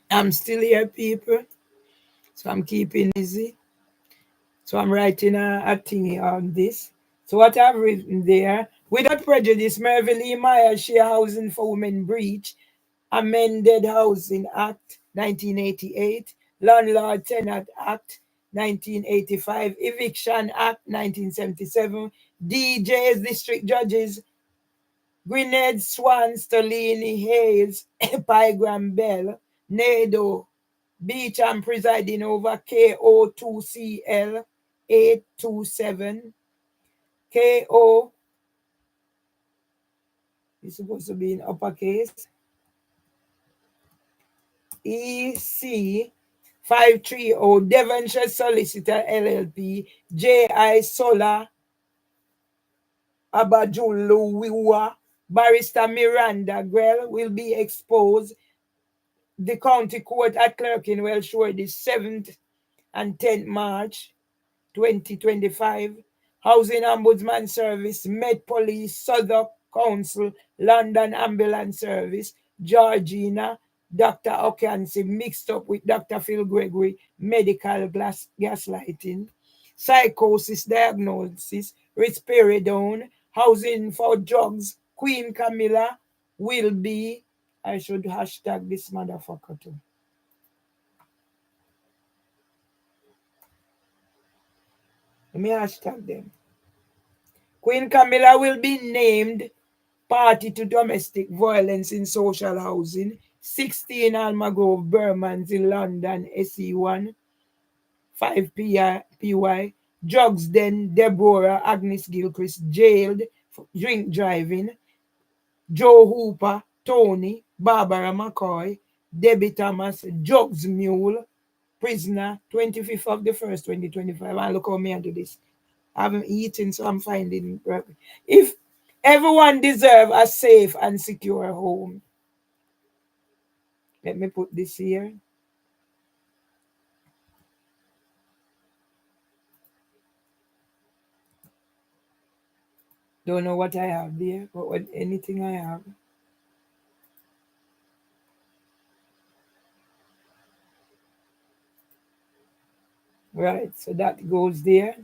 I'm still here, people. So I'm keeping busy. So I'm writing a thingy on this. So what I've written there, without prejudice, Mervelee Myers share housing for women breach, amended Housing Act 1988, Landlord Tenant Act 1985, Eviction Act 1977, DJs, District Judges, Gwynedd Swan, Stolini Hayes, Pygram Bell, Nado, Beecham presiding over KO2CL 827, KO is supposed to be in uppercase, EC 530, Devonshire Solicitor LLP, J.I. Sola, Abajuluwiwa, Barrister Miranda Grell will be exposed. The county court at Clerkenwell showed the 7th and 10th March 2025. Housing Ombudsman Service, Met Police, Southwark Council, London Ambulance Service, Georgina, Dr. Okansi mixed up with Dr. Phil Gregory, medical gaslighting, psychosis diagnosis, risperidone, housing for drugs, Queen Camilla will be, I should hashtag this motherfucker too. Let me hashtag them. Queen Camilla will be named party to domestic violence in social housing. 16 Almagrove Bermans in London, SE1, 5 PY. Drugs Den, Deborah Agnes Gilchrist jailed for drink driving. Joe Hooper, Tony, Barbara McCoy, Debbie Thomas, Jugs Mule, prisoner, 25th of the 1st, 2025. And look how me I do this. I haven't eaten, so I'm finding if everyone deserve a safe and secure home. Let me put this here. Don't know what I have there, but what, anything I have. Right, so that goes there.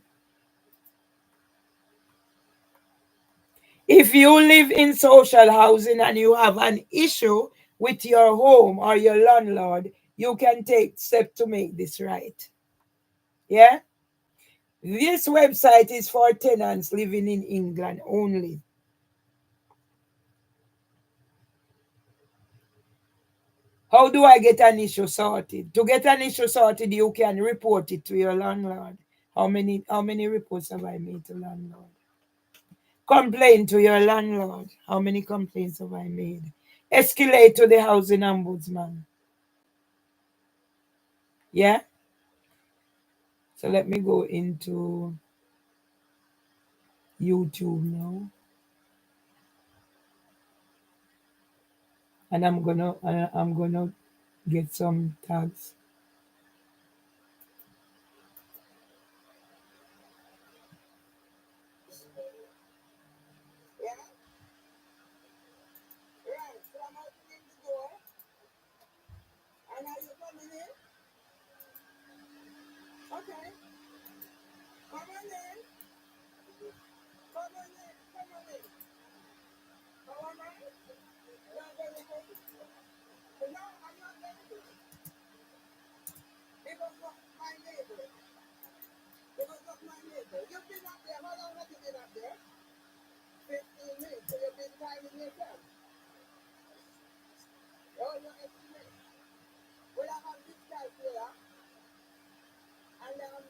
If you live in social housing and you have an issue with your home or your landlord, you can take steps to make this right. Yeah? This website is for tenants living in England only. How do I get an issue sorted? To get an issue sorted, you can report it to your landlord. How many reports have I made to landlord? Complain to your landlord. How many complaints have I made? Escalate to the housing ombudsman. Yeah? So let me go into YouTube now. And I'm gonna get some tags. Right, so I'm opening the door. And are you coming in? Okay. Come on in. Come on in. Come on in. How am I? Not very good. No, I'm not very good. Because of my neighbor. Because of my neighbor. You've been up there. How long have you been up there? 15 minutes. So you've been timing yourself. Oh, no estimate. Well, I have this calculator. And on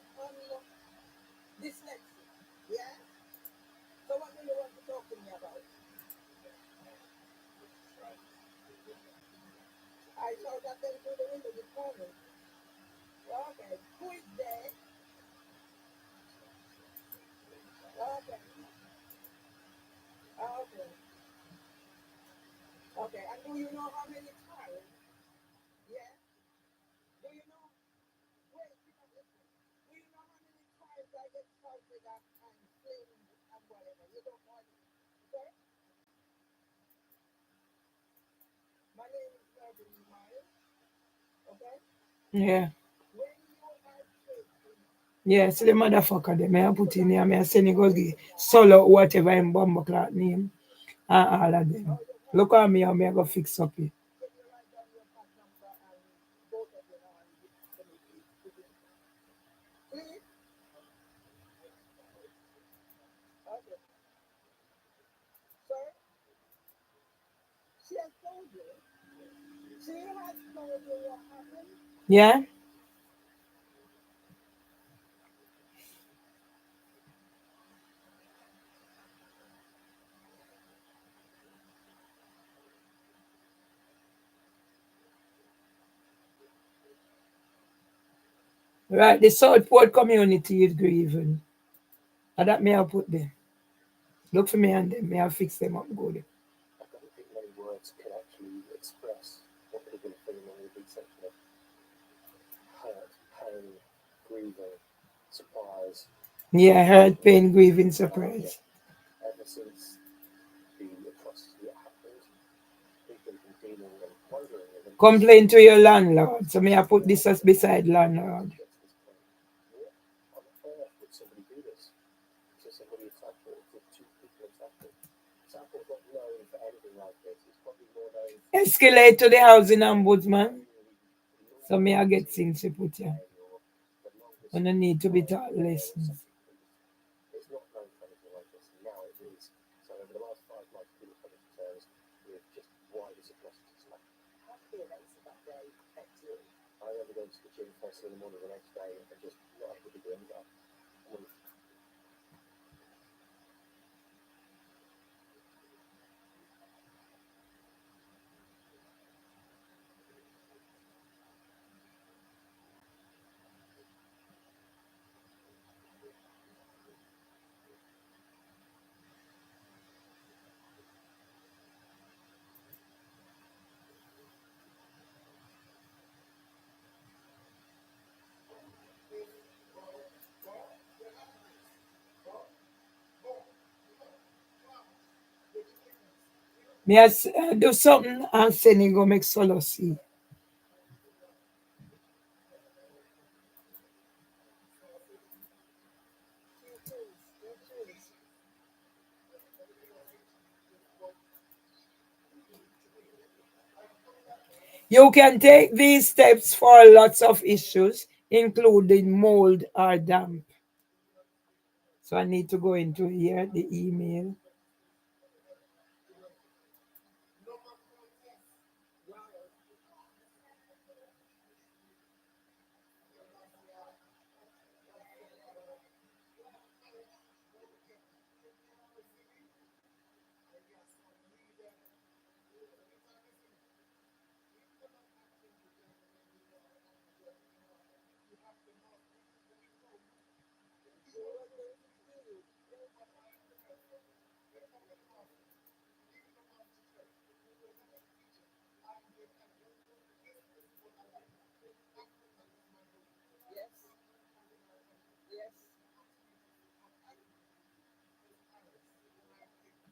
dyslexia. Yeah? So what do you want to talk to me about? I saw that them through the window this morning. Okay. Who is there? Okay. Okay. Okay. And do you know how many times? Yeah. Do you know? Wait, listen. Do you know how many times I get shouted at and flamed and whatever? You don't know it. Okay? My name is Mervelee Myers. Yeah. Yeah, so the motherfucker them, I put in here, I send you go get solo whatever in bomb clock name and all of them. Look at me, how me I go fix up it. Yeah? Right, the Southport community is grieving. And that may I put there. Look for me and them, may I fix them up good. Yeah, hurt, pain, grieving, surprise. Complain to your landlord. So may I put this as beside landlord. Escalate to the housing ombudsman. So may I get things to put here. And I need to be taught lessons. May I do something and send you go make solo see. You can take these steps for lots of issues, including mold or damp. So I need to go into here, the email.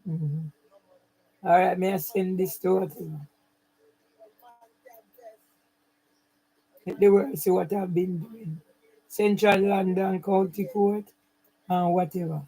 Mhm. All right, may I send this to what? Let the world see what I've been doing. Central London County Court and whatever.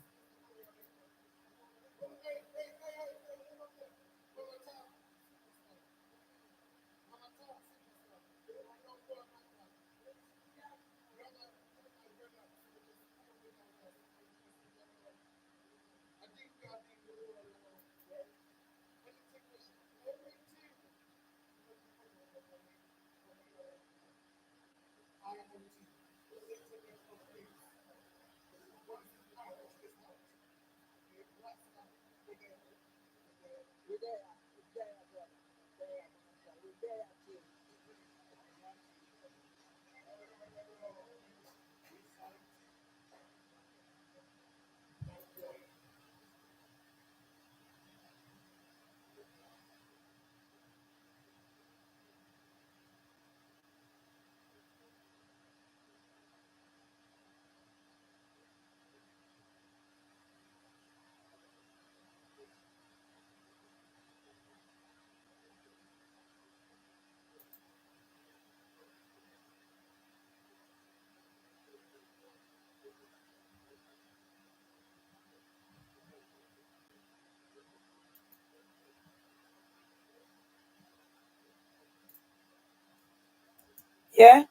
Yeah?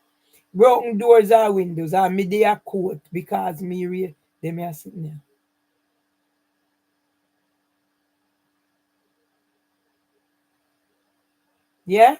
Broken doors or windows, or me dey a court because me real them are sitting there. Yeah?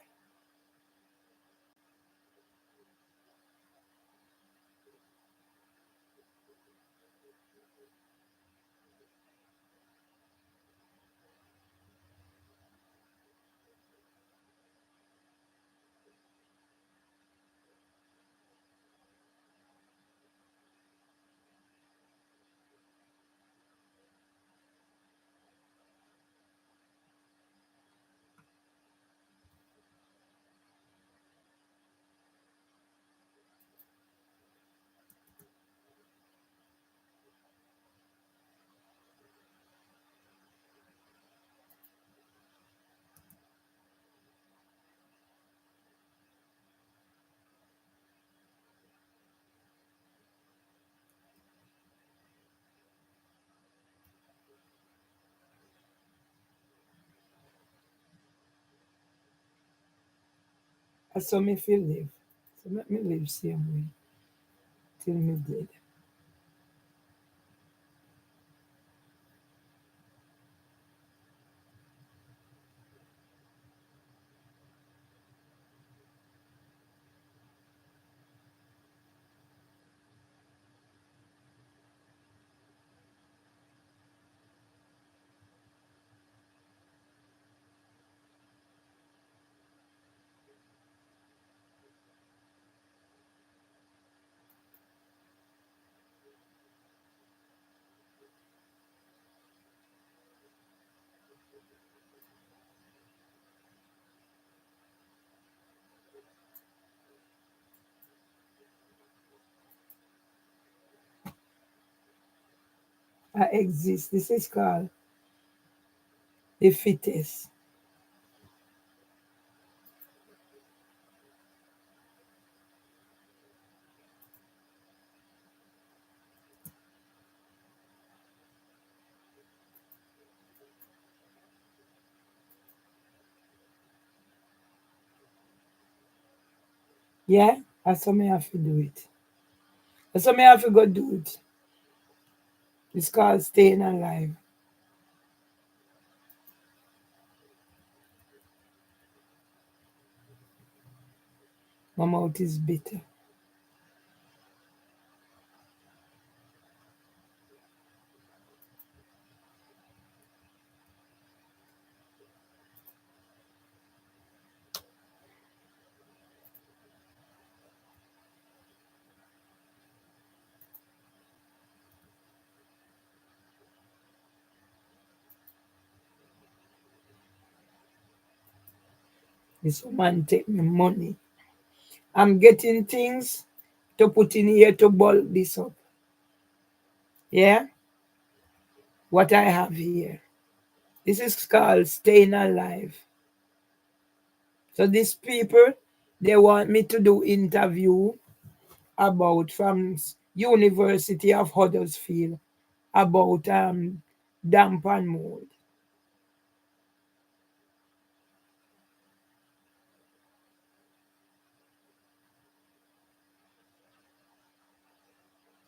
That's how me feel live. So let me live same way till me dead. I exist. This is called the fittest. Yeah? That's how me have to do it. That's how me have to go do it. It's called staying alive. My mouth is bitter. This woman take me money. I'm getting things to put in here to bulk this up. Yeah? What I have here. This is called staying alive. So these people, they want me to do interview about from University of Huddersfield about damp and mold.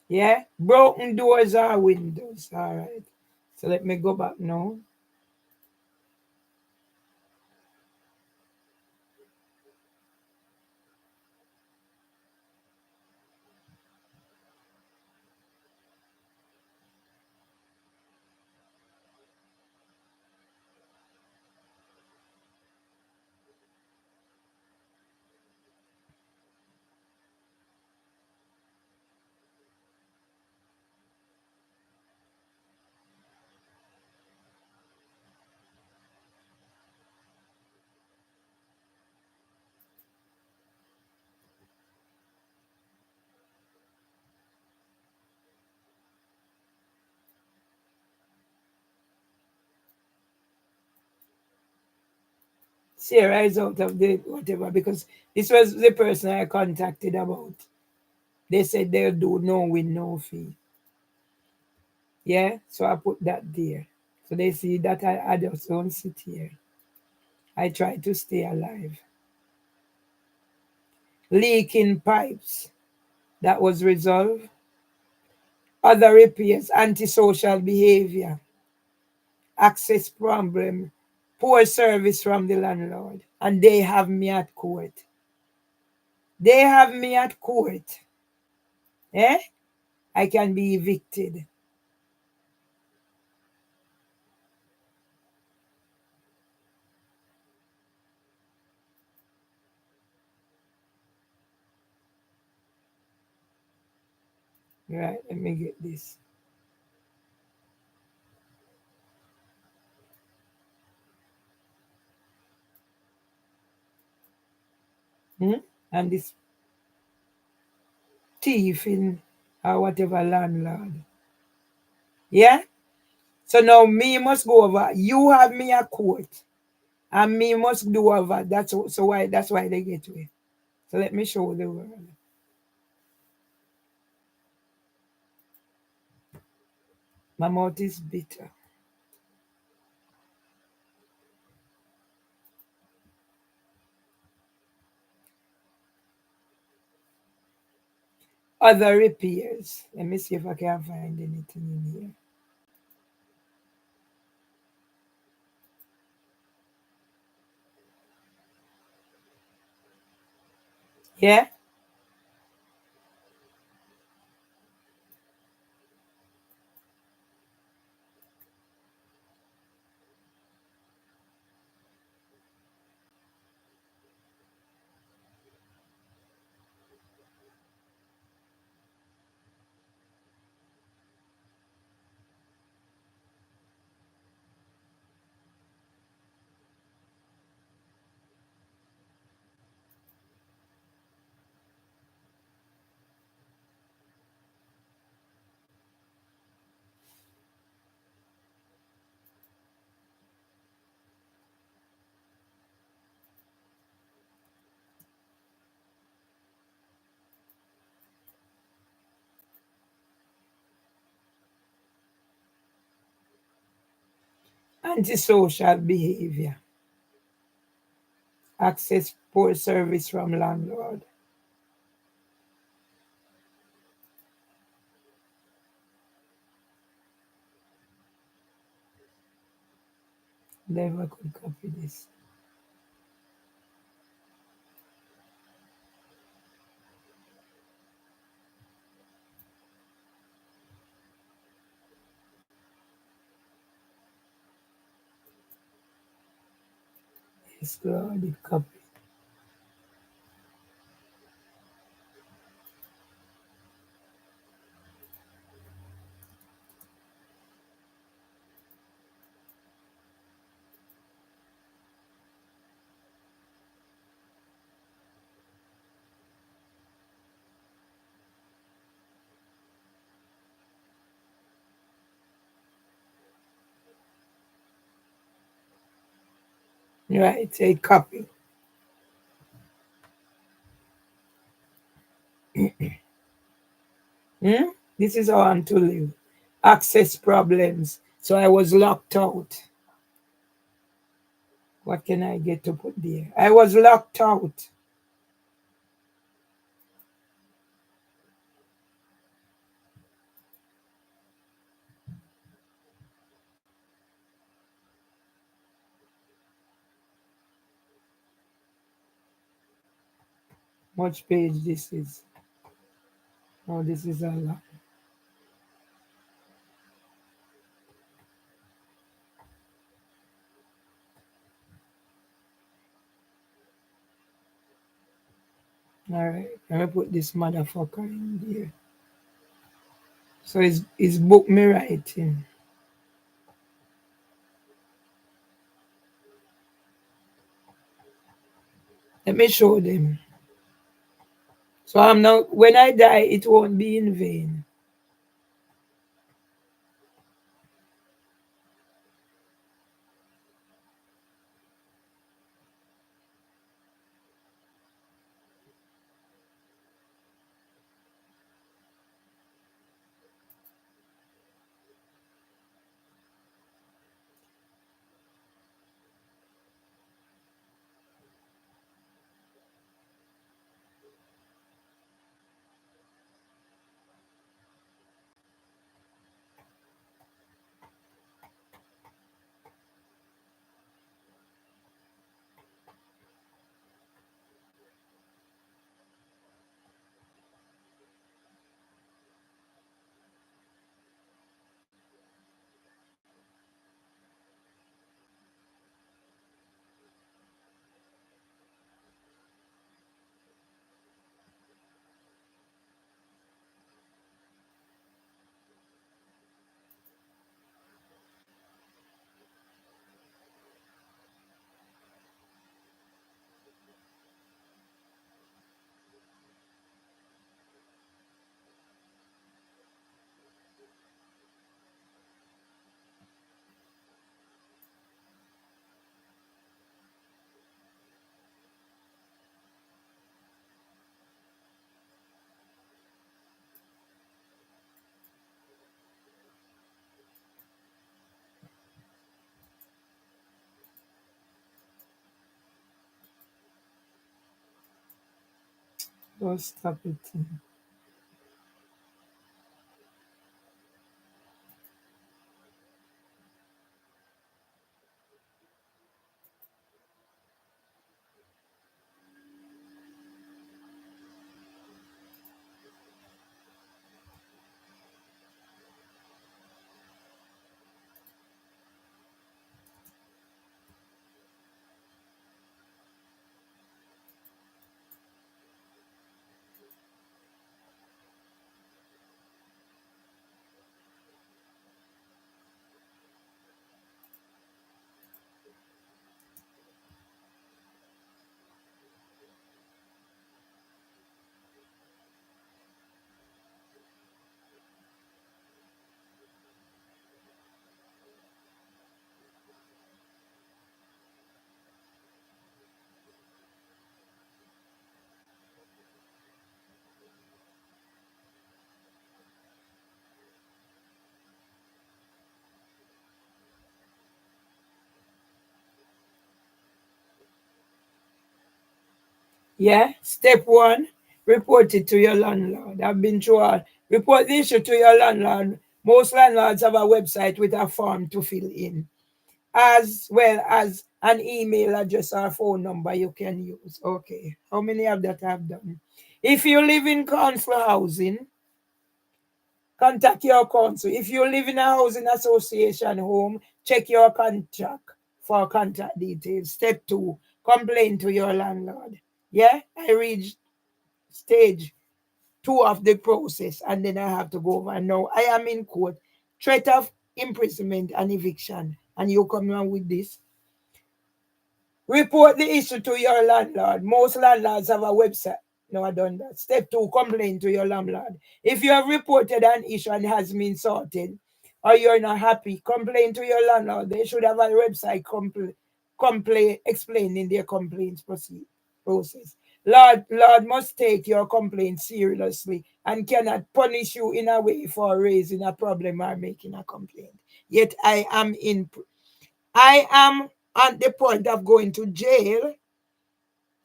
Yeah? Broken doors are windows. All right. So let me go back now. Sarah is out of the whatever because this was the person I contacted about. They said they'll do no win, no fee. Yeah, so I put that there. So they see that I just don't sit here. I try to stay alive. leaking pipes, that was resolved. Other repairs, antisocial behavior, access problem, poor service from the landlord. And they have me at court. They have me at court. Eh? I can be evicted. Right, let me get this. Hmm? And this thief in or whatever landlord. Yeah? So now me must go over. You have me at court. And me must do over. That's why they get away. So let me show the world. My mouth is bitter. Other repairs. Let me see if I can find anything in here. Yeah? Antisocial behavior. Access poor service from landlord. Never could copy this. Yes, Lord, it copy. Right, say copy. Hmm? This is how I'm to live. Access problems. So I was locked out. What can I get to put there? I was locked out. Much page this is? Oh, this is a lot. All right, let me put this motherfucker in there. So it's book me writing. Let me show them. So I'm now when I die, it won't be in vain. Oh, stop it. Yeah. Step one, report it to your landlord. I've been through all. Report the issue to your landlord. Most landlords have a website with a form to fill in, as well as an email address or phone number you can use. Okay. How many of that I've done? If you live in council housing, contact your council. If you live in a housing association home, check your contract for contact details. Step two, complain to your landlord. Yeah, I reached stage two of the process and then I have to go over. Now I am in court. Threat of imprisonment and eviction. And you come on with this. Report the issue to your landlord. Most landlords have a website. No, I done that. Step two, complain to your landlord. If you have reported an issue and it has been sorted, or you're not happy, complain to your landlord. They should have a website complain explaining their complaints process. Lord must take your complaint seriously and cannot punish you in a way for raising a problem or making a complaint. Yet I am at the point of going to jail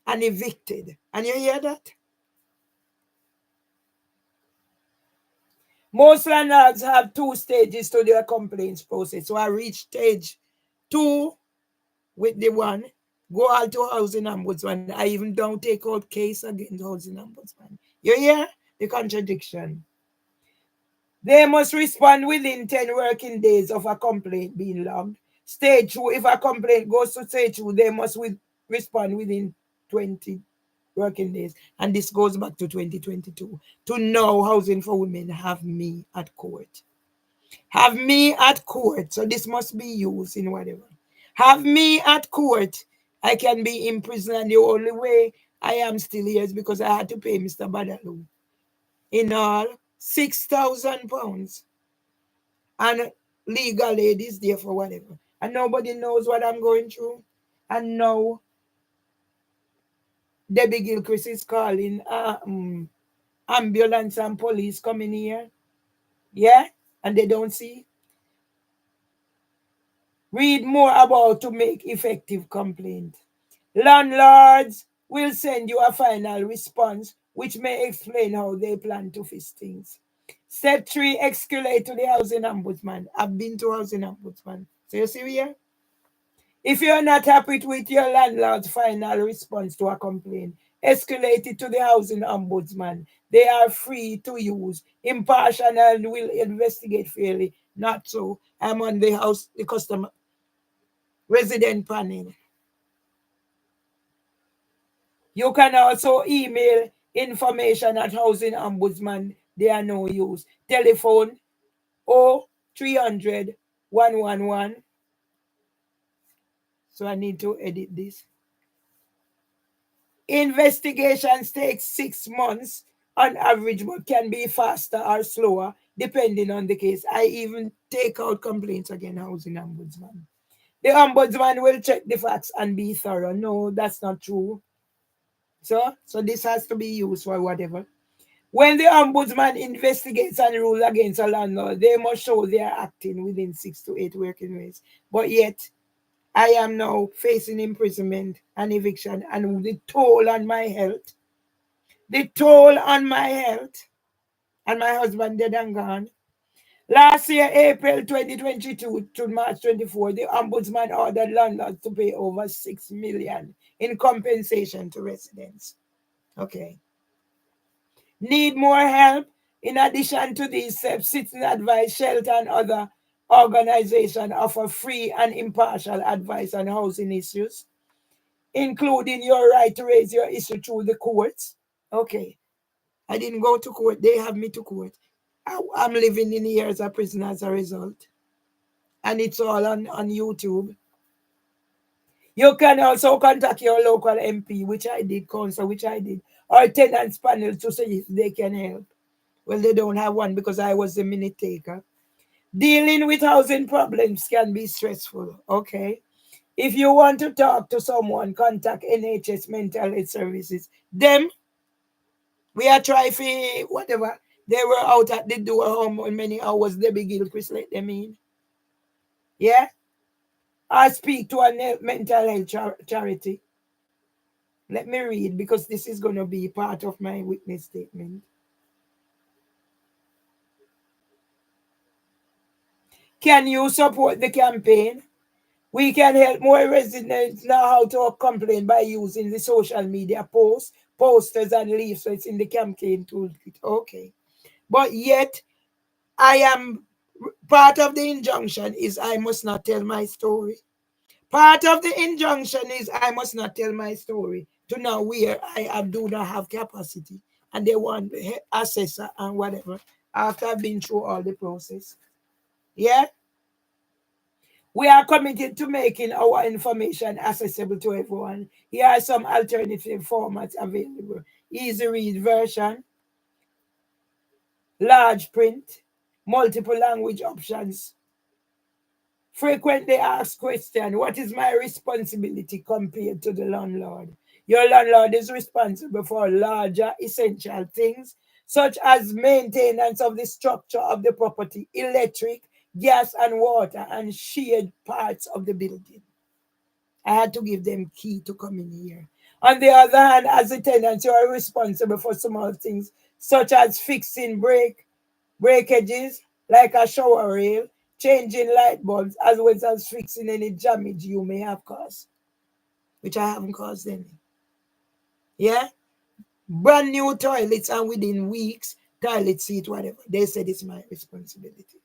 and evicted. And you hear that? Most landlords have two stages to their complaints process. So I reach stage two with the one, go out to housing ombudsman. I even don't take out case against housing ombudsman. You hear the contradiction? They must respond within 10 working days of a complaint being logged. Stage two, if a complaint goes to stage two, they must respond within 20 working days. And this goes back to 2022. To know housing for women have me at court. Have me at court. So this must be used in whatever. Have me at court. I can be in prison, and the only way I am still here is because I had to pay Mr. Badaloo. In all, £6,000. And legal aid is there for whatever. And nobody knows what I'm going through. And now Debbie Gilchrist is calling ambulance and police coming here. Yeah? And they don't see. Read more about to make effective complaint. Landlords will send you a final response which may explain how they plan to fix things. Step three, escalate to the housing ombudsman. I've been to housing ombudsman. So you see here? If you're not happy with your landlord's final response to a complaint, escalate it to the housing ombudsman. They are free to use, impartial, and will investigate fairly. Not so. I'm on the customer resident panel. You can also email information at housing ombudsman. They are no use. Telephone 0300 111. So I need to edit this. Investigations take 6 months on average, but can be faster or slower depending on the case. I even take out complaints against housing ombudsman. The ombudsman will check the facts and be thorough. No, that's not true. So this has to be used for whatever. When the ombudsman investigates and rules against a landlord, they must show they are acting within 6 to 8 working days. But yet, I am now facing imprisonment and eviction and the toll on my health. The toll on my health, and my husband dead and gone. Last year, April 2022 to March 24, the Ombudsman ordered landlords to pay over 6 million in compensation to residents. Okay. Need more help? In addition to these steps, Citizen Advice, Shelter, and other organizations offer free and impartial advice on housing issues, including your right to raise your issue through the courts. Okay. I didn't go to court. They have me to court. I'm living in here as a prisoner as a result. And it's all on YouTube. You can also contact your local MP, which I did, council, which I did, or tenants panel to see if they can help. Well, they don't have one because I was the minute taker. Dealing with housing problems can be stressful, okay? If you want to talk to someone, contact NHS Mental Health Services. Them, we are trying for whatever. They were out at the door how many hours Debbie Gilchrist let them in. Yeah? I speak to a mental health charity. Let me read because this is going to be part of my witness statement. Can you support the campaign? We can help more residents know how to complain by using the social media posts, posters, and leaflets in the campaign toolkit. Okay. But yet, I am part of the injunction is I must not tell my story. Part of the injunction is I must not tell my story to know where I do not have capacity. And they want assessor and whatever after I've been through all the process. Yeah? We are committed to making our information accessible to everyone. Here are some alternative formats available. Easy read version, large print, multiple language options. Frequently asked question, what is my responsibility compared to the landlord? Your landlord is responsible for larger essential things such as maintenance of the structure of the property, electric, gas and water, and shared parts of the building. I had to give them key to come in here. On the other hand, as a tenant, you are responsible for small things such as fixing breakages like a shower rail, changing light bulbs, as well as fixing any damage you may have caused, which I haven't caused any. Yeah? Brand new toilets, and within weeks, toilet seat, whatever. They said it's my responsibility.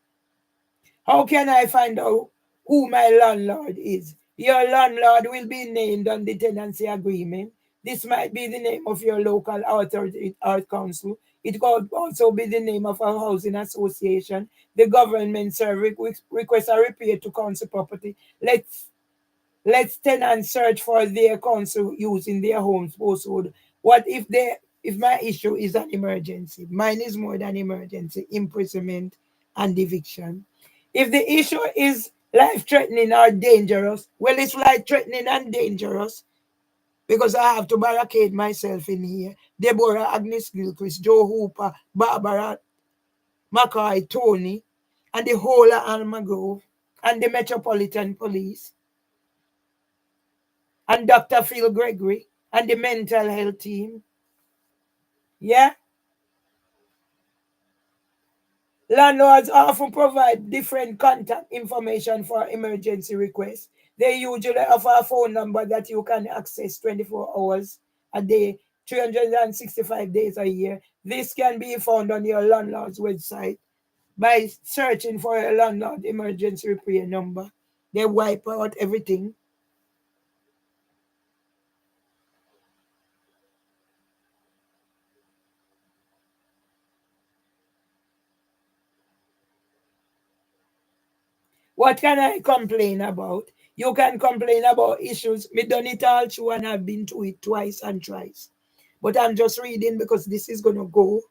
How can I find out who my landlord is? Your landlord will be named on the tenancy agreement. This might be the name of your local authority or council. It could also be the name of a housing association. The government service request a repair to council property. Let's tenants search for their council using their home's postcode. What if my issue is an emergency? Mine is more than emergency, imprisonment and eviction. If the issue is life threatening or dangerous, well, it's life threatening and dangerous because I have to barricade myself in here. Deborah, Agnes Gilchrist, Joe Hooper, Barbara, McCoy, Tony, and the whole of Alma Grove, and the Metropolitan Police, and Dr. Phil Gregory, and the mental health team. Yeah? Landlords often provide different contact information for emergency requests. They usually offer a phone number that you can access 24 hours a day, 365 days a year. This can be found on your landlord's website by searching for a landlord emergency repair number. They wipe out everything. What can I complain about? You can complain about issues. Me done it all through and I've been to it twice and thrice. But I'm just reading because this is going to go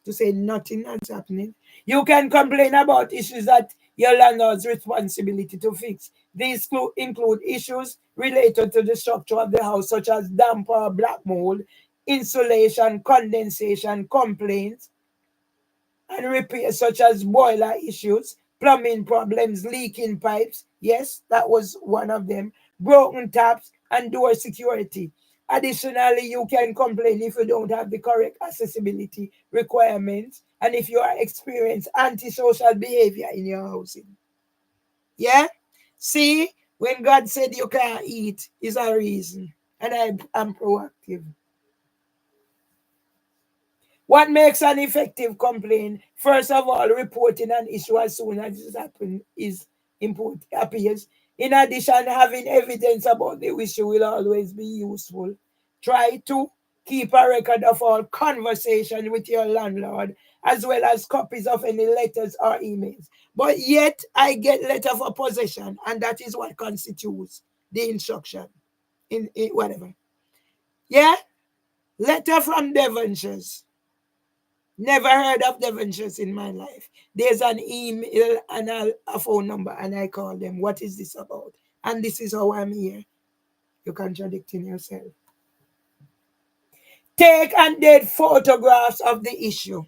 to say nothing that's happening. You can complain about issues that your landlord's responsibility to fix. These include issues related to the structure of the house, such as damp or black mold, insulation, condensation, complaints, and repairs such as boiler issues, plumbing problems, leaking pipes. Yes, that was one of them. Broken taps and door security. Additionally, you can complain if you don't have the correct accessibility requirements and if you are experience antisocial behavior in your housing. Yeah? See, when God said you can't eat, is a reason. And am proactive. What makes an effective complaint? First of all, reporting an issue as soon as it happens is important, appears. In addition, having evidence about the issue will always be useful. Try to keep a record of all conversation with your landlord, as well as copies of any letters or emails. But yet, I get letter for possession, and that is what constitutes the instruction in whatever. Yeah, letter from Devonshires. Never heard of Devonshires in my life. There's an email and a phone number, and I call them. What is this about? And this is how I'm here. You're contradicting yourself. Take and date photographs of the issue.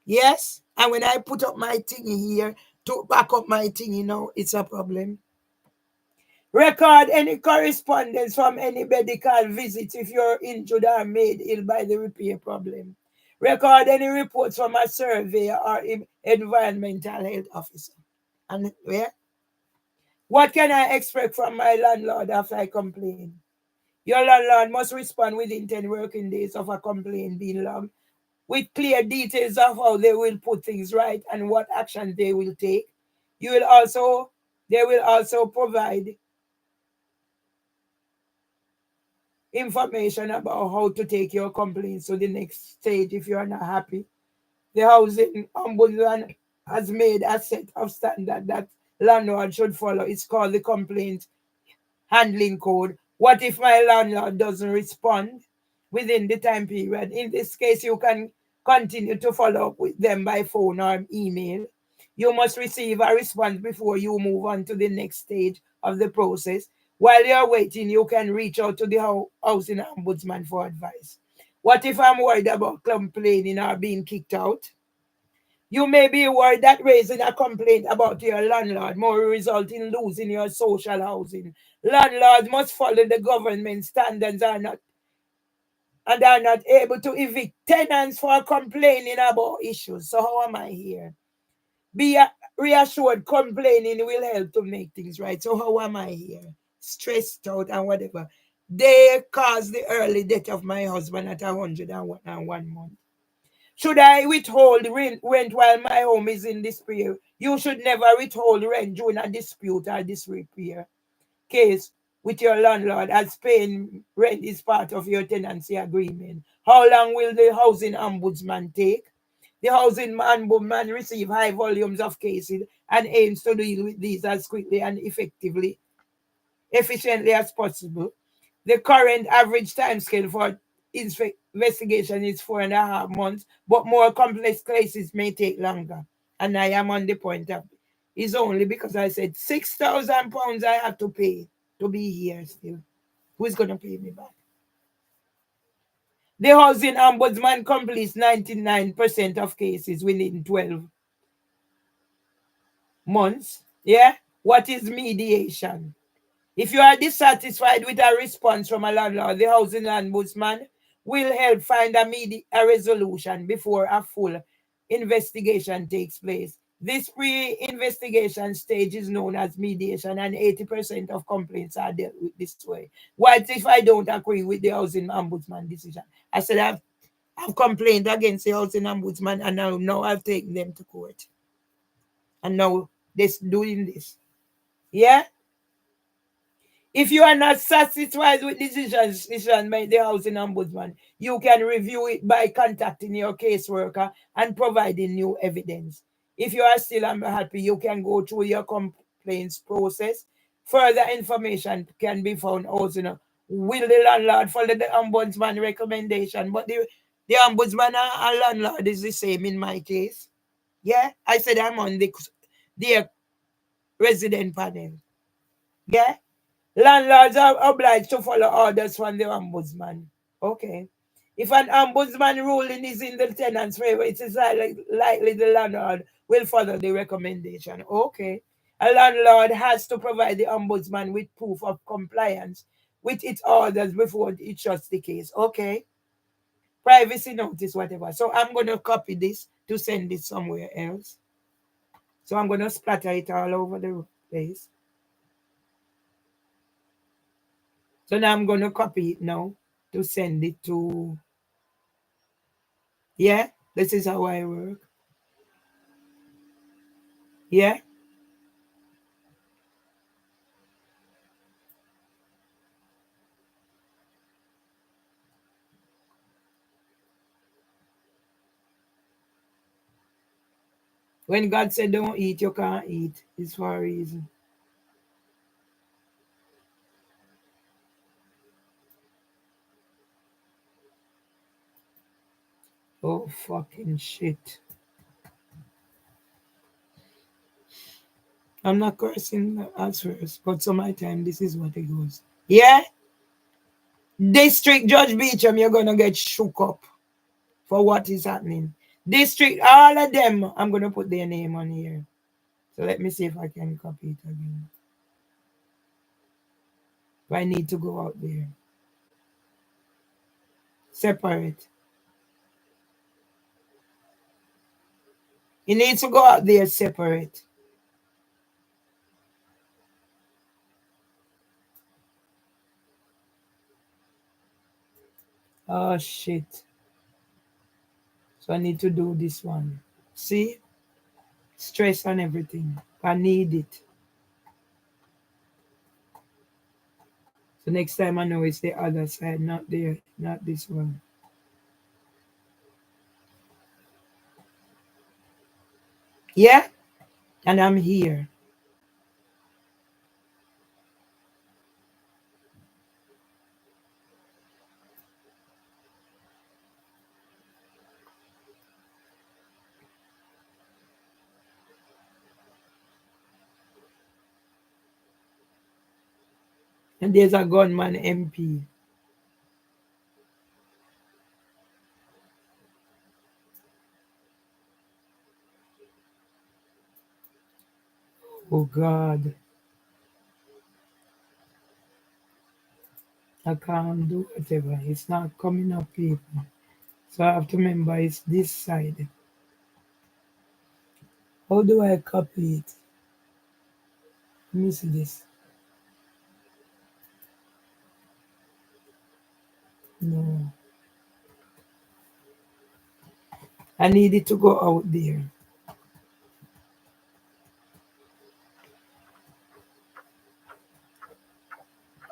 Yes? And when I put up my thingy here to back up my thingy now, it's a problem. Record any correspondence from any medical visits if you're injured or made ill by the repair problem. Record any reports from a surveyor or environmental health officer. And where? What can I expect from my landlord after I complain? Your landlord must respond within 10 working days of a complaint being logged with clear details of how they will put things right and what action they will take. You will also they will also provide information about how to take your complaints to the next stage if you are not happy. The housing ombudsman has made a set of standards that landlord should follow. It's called the complaint handling code. What if my landlord doesn't respond within the time period? In this case, you can continue to follow up with them by phone or email. You must receive a response before you move on to the next stage of the process. While you're waiting, you can reach out to the housing ombudsman for advice. What if I'm worried about complaining or being kicked out? You may be worried that raising a complaint about your landlord may result in losing your social housing. Landlords must follow the government standards and are not able to evict tenants for complaining about issues. So how am I here? Be reassured, complaining will help to make things right. So how am I here? Stressed out and whatever. They caused the early death of my husband at 101 months. Should I withhold rent while my home is in dispute? You should never withhold rent during a dispute or disrepair case with your landlord, as paying rent is part of your tenancy agreement. How long will the housing ombudsman take? The housing ombudsman receives high volumes of cases and aims to deal with these as quickly and efficiently as possible. The current average time scale for investigation is 4.5 months, but more complex cases may take longer. And I am on the point of it's only because I said £6,000 I have to pay to be here still. Who's gonna pay me back? The housing ombudsman completes 99% of cases within 12 months. Yeah? What is mediation? If you are dissatisfied with a response from a landlord, the housing ombudsman will help find a resolution before a full investigation takes place. This pre-investigation stage is known as mediation, and 80% of complaints are dealt with this way. What if I don't agree with the housing ombudsman decision? I said I've complained against the housing ombudsman, and now I've taken them to court. And now they're doing this. Yeah? If you are not satisfied with decision by the housing ombudsman, you can review it by contacting your caseworker and providing new evidence. If you are still unhappy, you can go through your complaints process. Further information can be found also. Will the landlord follow the ombudsman recommendation? But the ombudsman and landlord is the same in my case. Yeah, I said I'm on the resident panel. Yeah. Landlords are obliged to follow orders from the ombudsman. Okay. If an ombudsman ruling is in the tenant's favor, it is likely the landlord will follow the recommendation. Okay. A landlord has to provide the ombudsman with proof of compliance with its orders before it shuts the case. Okay. Privacy notice, whatever. So I'm gonna copy this to send it somewhere else. So I'm gonna splatter it all over the place. So now I'm gonna copy it now to send it to, yeah, this is how I work. Yeah. When God said don't eat, you can't eat. It's for a reason. Oh fucking shit. I'm not cursing as first, but some of the time this is what it goes. Yeah? District Judge Beecham, you're gonna get shook up for what is happening. District, all of them, I'm gonna put their name on here. So let me see if I can copy it again. If I need to go out there. Separate. It needs to go out there separate. Oh shit. So I need to do this one. See? Stress on everything. I need it. So next time I know it's the other side, not there, not this one. Yeah? And I'm here. And there's a gunman MP. Oh God. I can't do whatever. It's not coming up, people. So I have to remember it's this side. How do I copy it? Let me see this. No. I need it to go out there.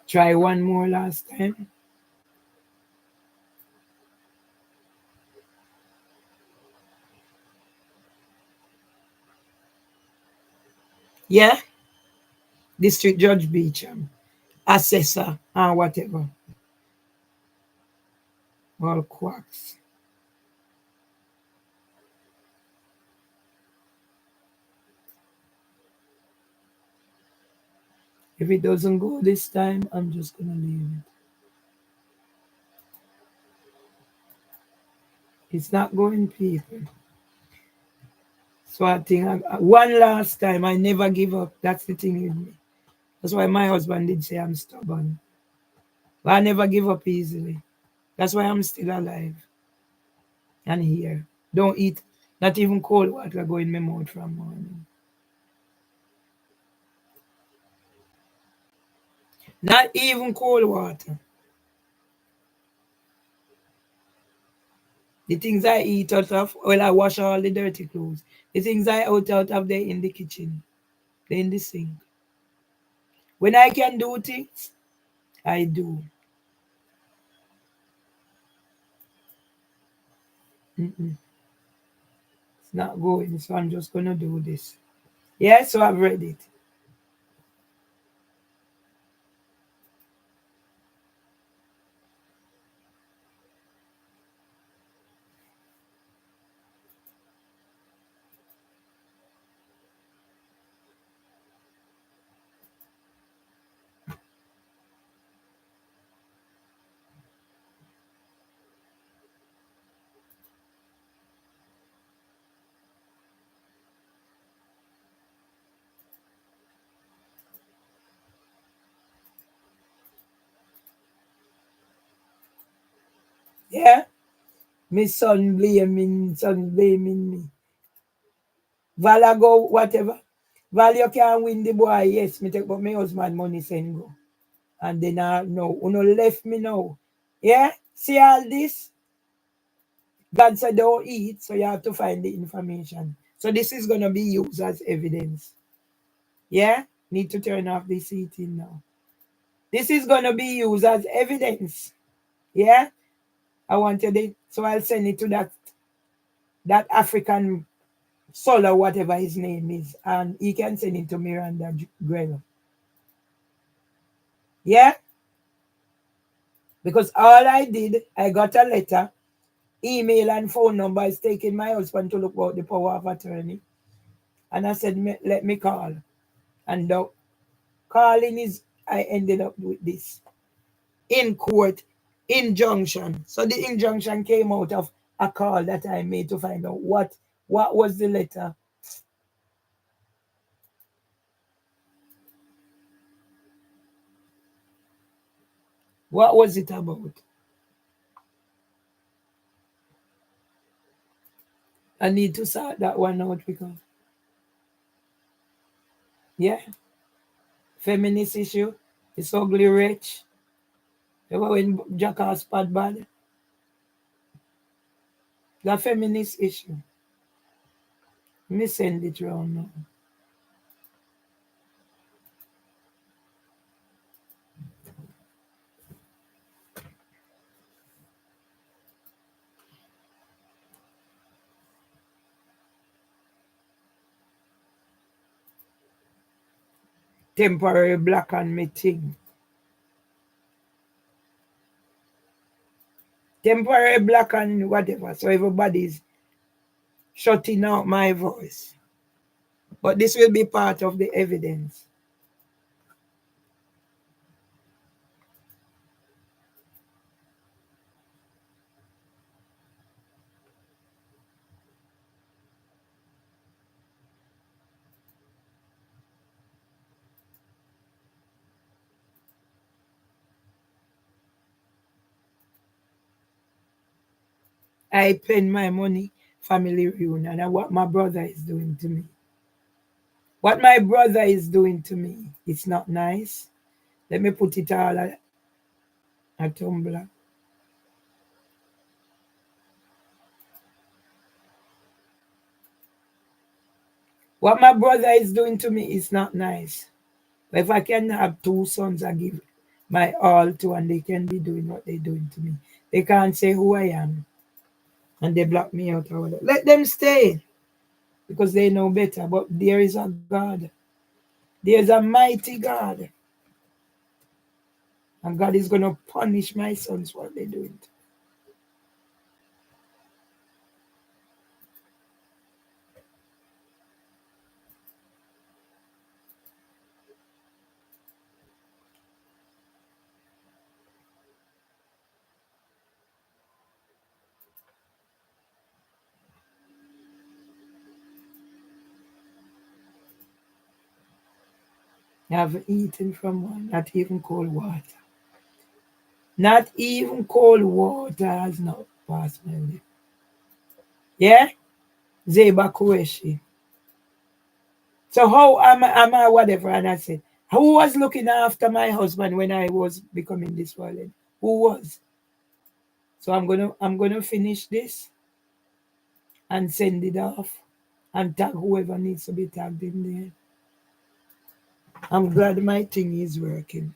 Try one more last time. Yeah? District Judge Beecham. Assessor and whatever. All quacks. If it doesn't go this time, I'm just gonna leave it. It's not going, people. So I think one last time, I never give up. That's the thing with me. That's why my husband did say I'm stubborn. But I never give up easily. That's why I'm still alive and here. Don't eat, not even cold water go in my mouth from morning. Not even cold water. The things I eat out of, well, I wash all the dirty clothes. The things I out of, they in the kitchen. They in the sink. When I can do things, I do. Mm-mm. It's not going, so I'm just gonna do this. Yeah, so I've read it. Yeah? My son blaming me. Val go whatever. Val you can't win the boy. Yes, me take but my husband money send go. And then no, uno left me now. Yeah? See all this? God said don't eat, so you have to find the information. So this is gonna be used as evidence. Yeah? Need to turn off this eating now. This is gonna be used as evidence. Yeah? I wanted it, so I'll send it to that African Sol or whatever his name is, and he can send it to Miranda Grell. Yeah? Because all I did, I got a letter, email and phone number is taking my husband to look about the power of attorney. And I said, let me call. And the calling is, I ended up with this. In court, injunction. So the injunction came out of a call that I made to find out what was the letter. What was it about? I need to sort that one out because, yeah, feminist issue, it's ugly rich. Remember when Jackass bad bad? The feminist issue. Me send it round now. Temporary black and me thing. Temporary black and whatever. So everybody's shutting out my voice. But this will be part of the evidence. I spend my money, family reunion, and what my brother is doing to me. What my brother is doing to me, it's not nice. Let me put it all at a Tumblr. What my brother is doing to me is not nice. But if I can have two sons, I give my all to, and they can be doing what they're doing to me. They can't say who I am, and they block me out. Or whatever. Let them stay because they know better. But there is a God. There's a mighty God, and God is going to punish my sons for what they're doing. I have eaten from one, not even cold water. Not even cold water has not passed my lips. Yeah? Zeba Kueshi. So how am I whatever? And I said, who was looking after my husband when I was becoming this violent? Who was? So I'm gonna finish this and send it off and tag whoever needs to be tagged in there. I'm glad my thing is working.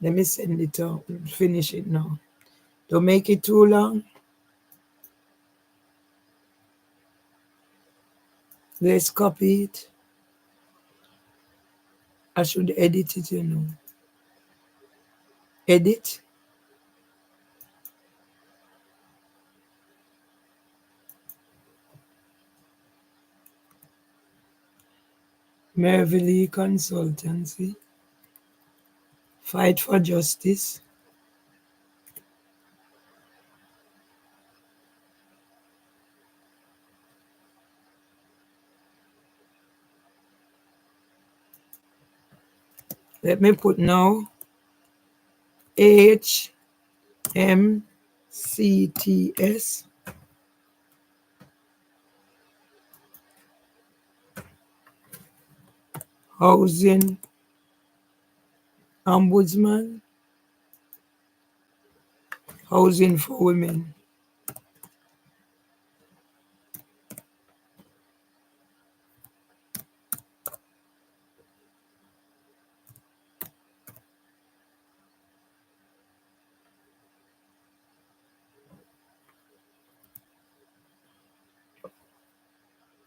Let me send it out. Finish it now. Don't make it too long. Let's copy it. I should edit it, you know. Edit. Mervelee Consultancy. Fight for justice. Let me put now HMCTS, Housing Ombudsman, Housing for Women.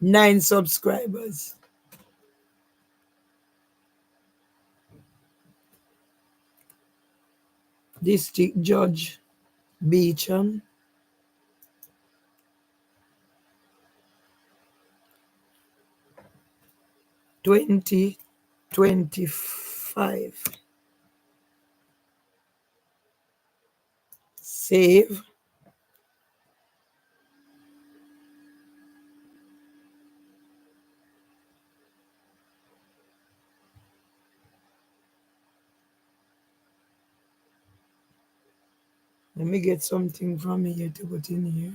Nine subscribers. District Judge Beecham, 2025. Save. Let me get something from here to put in here.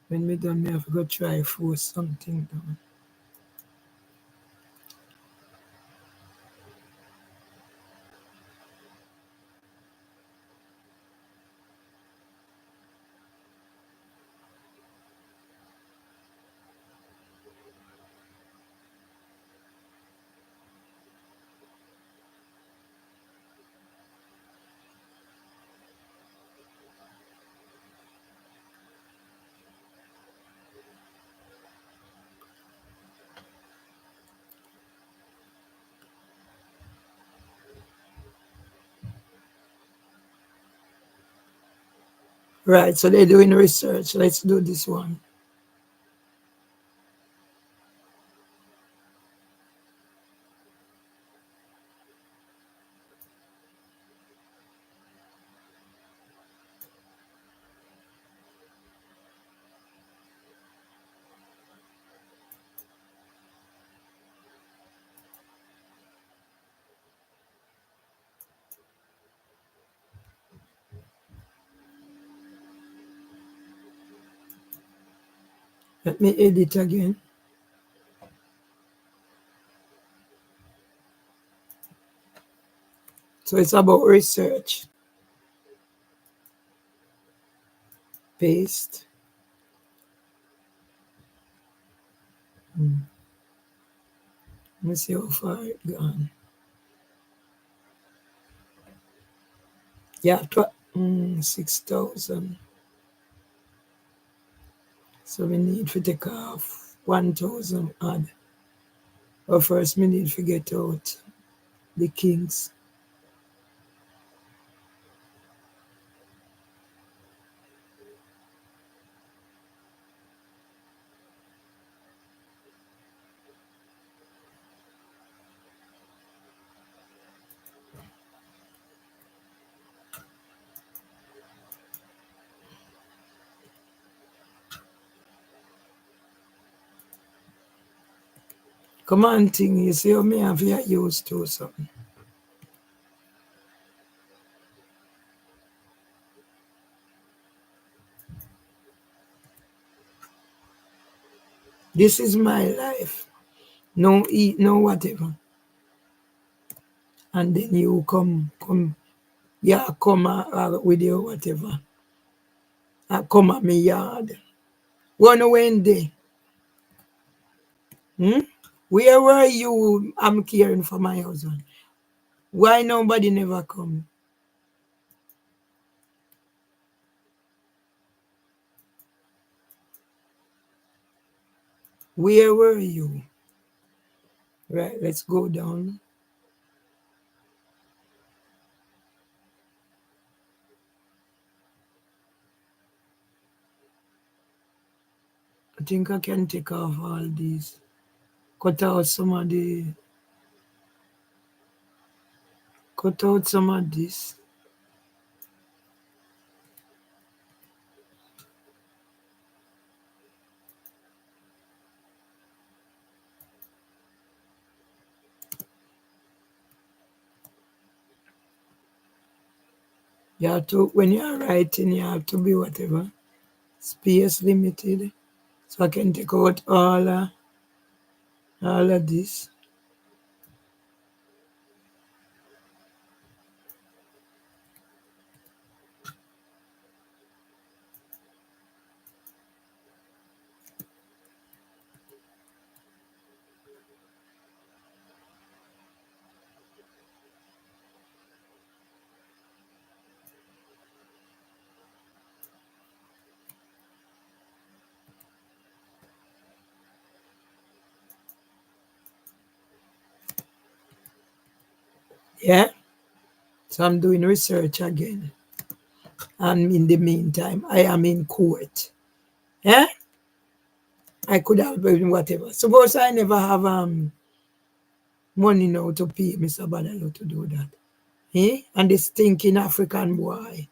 When me done, me have to go try force something down. Right, so they're doing research. Let's do this one. Let me edit again. So it's about research. Paste. Let me see how far it gone. Yeah, 6,000. So we need to take off 1,000 odd. But first, we need to get out the kings. Come on, thing, you see how me have you used to something. This is my life. No eat, no whatever. And then you come, yeah, come with your whatever. I come at me yard. One when day. Hmm? Where were you? I'm caring for my husband. Why nobody never come? Where were you? Right, let's go down. I think I can take off all these. Cut out some of the, cut out some of this. You have to, when you're writing, you have to be whatever, space limited. So I can take out all of this. Yeah. So I'm doing research again. And in the meantime, I am in court. Yeah? I could have been whatever. Suppose I never have money now to pay Mr. Badaloo to do that. Eh? And this stinking African boy.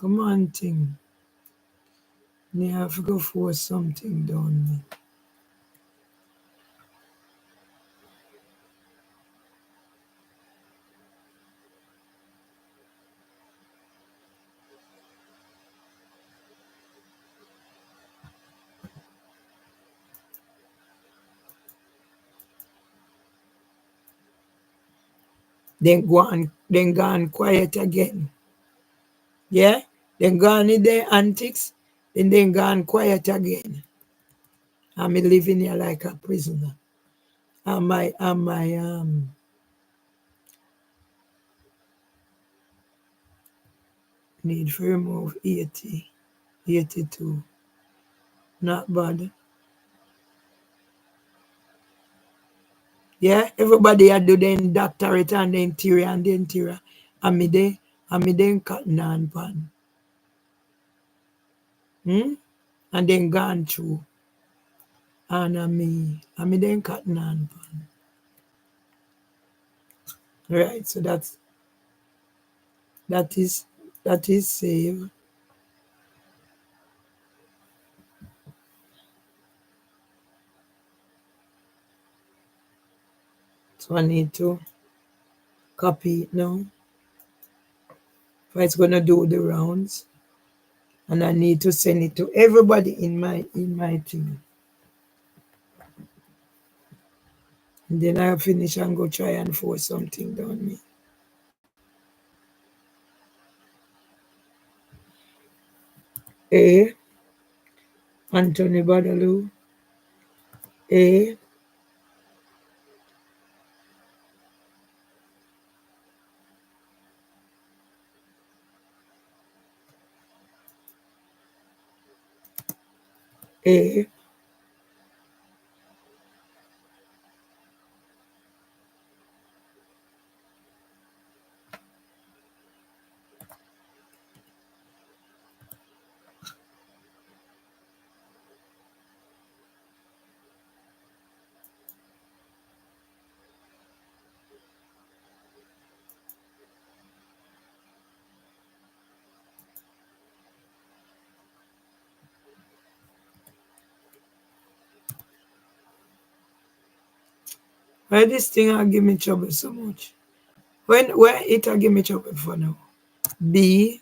Come on, thing. You have to go force something down. Then go on quiet again. Yeah? Then go on in their antics, then go on quiet again. I'm living here like a prisoner. And my need to remove 80, 82. Not bad. Yeah, everybody had do then doctorate and the interior and the interior. And me then cotton and pan. Hmm? And then gone through. And me then cotton and pan. Right, so that is that is save. So I need to copy it now. If it's gonna do the rounds. And I need to send it to everybody in my team. And then I finish and go try and force something down me. A. Anthony Badaloo. A. A. Why this thing will give me trouble so much? When it will give me trouble for now? B.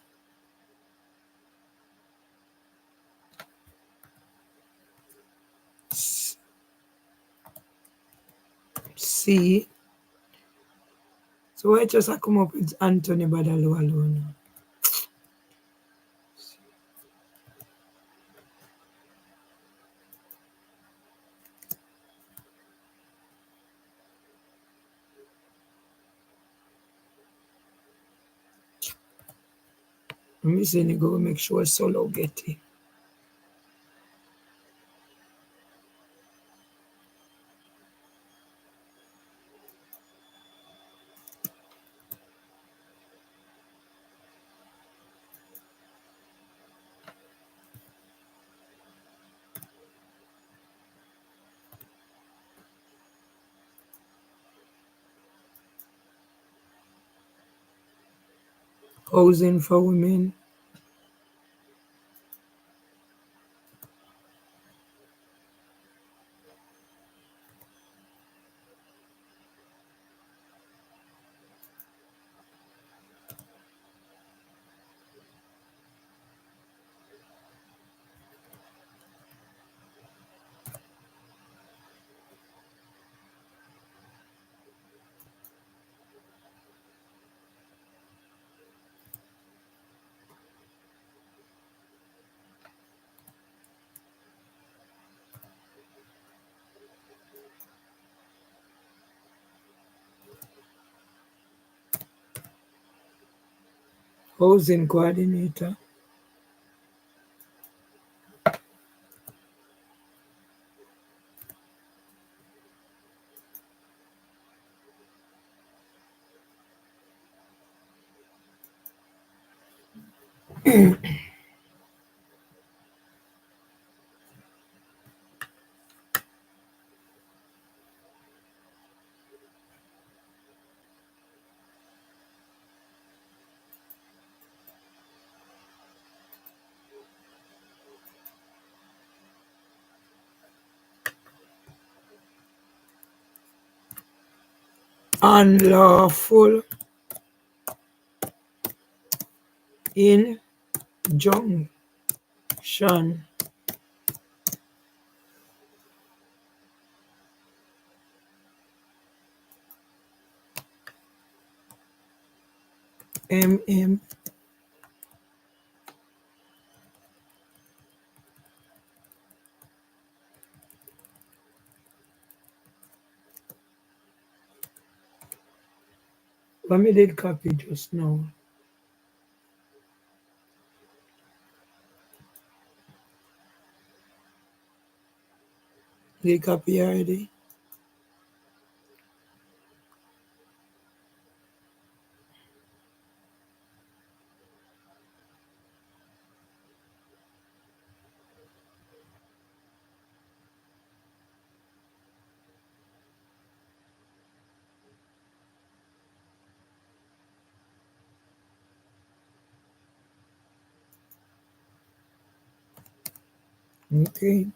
C. So why just I come up with Anthony Badaloo alone? I'm saying you go make sure solo get it. Housing for women. Housing coordinator. Unlawful injunction. MM. What me did copy just now? Did copy already? Okay.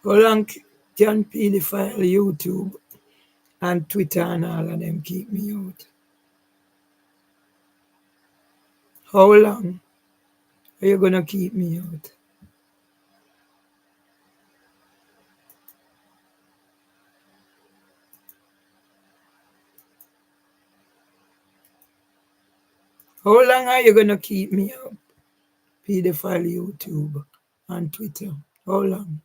How long can pedophile YouTube and Twitter and all of them keep me out? How long are you gonna keep me out? How long are you gonna keep me out? Pedophile YouTube and Twitter. How long?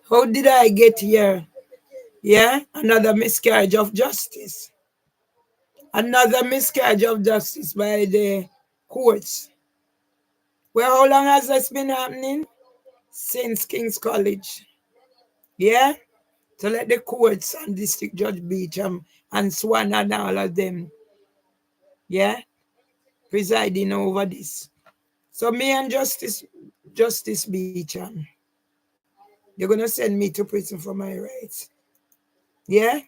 How did I get here? Yeah, another miscarriage of justice. Another miscarriage of justice by the courts. Well, how long has this been happening? Since King's College. Yeah? To let the courts and District Judge Beecham and Swan and all of them, yeah, presiding over this. So me and Justice Beecham, you're gonna send me to prison for my rights. Yeah?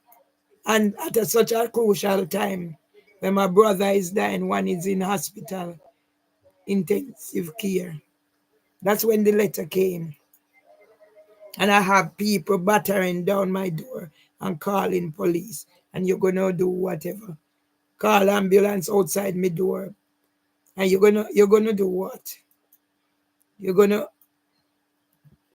And at such a crucial time when my brother is dying, one is in hospital, intensive care. That's when the letter came. And I have people battering down my door and calling police. And you're gonna do whatever. Call ambulance outside my door. And you're gonna do what? You're gonna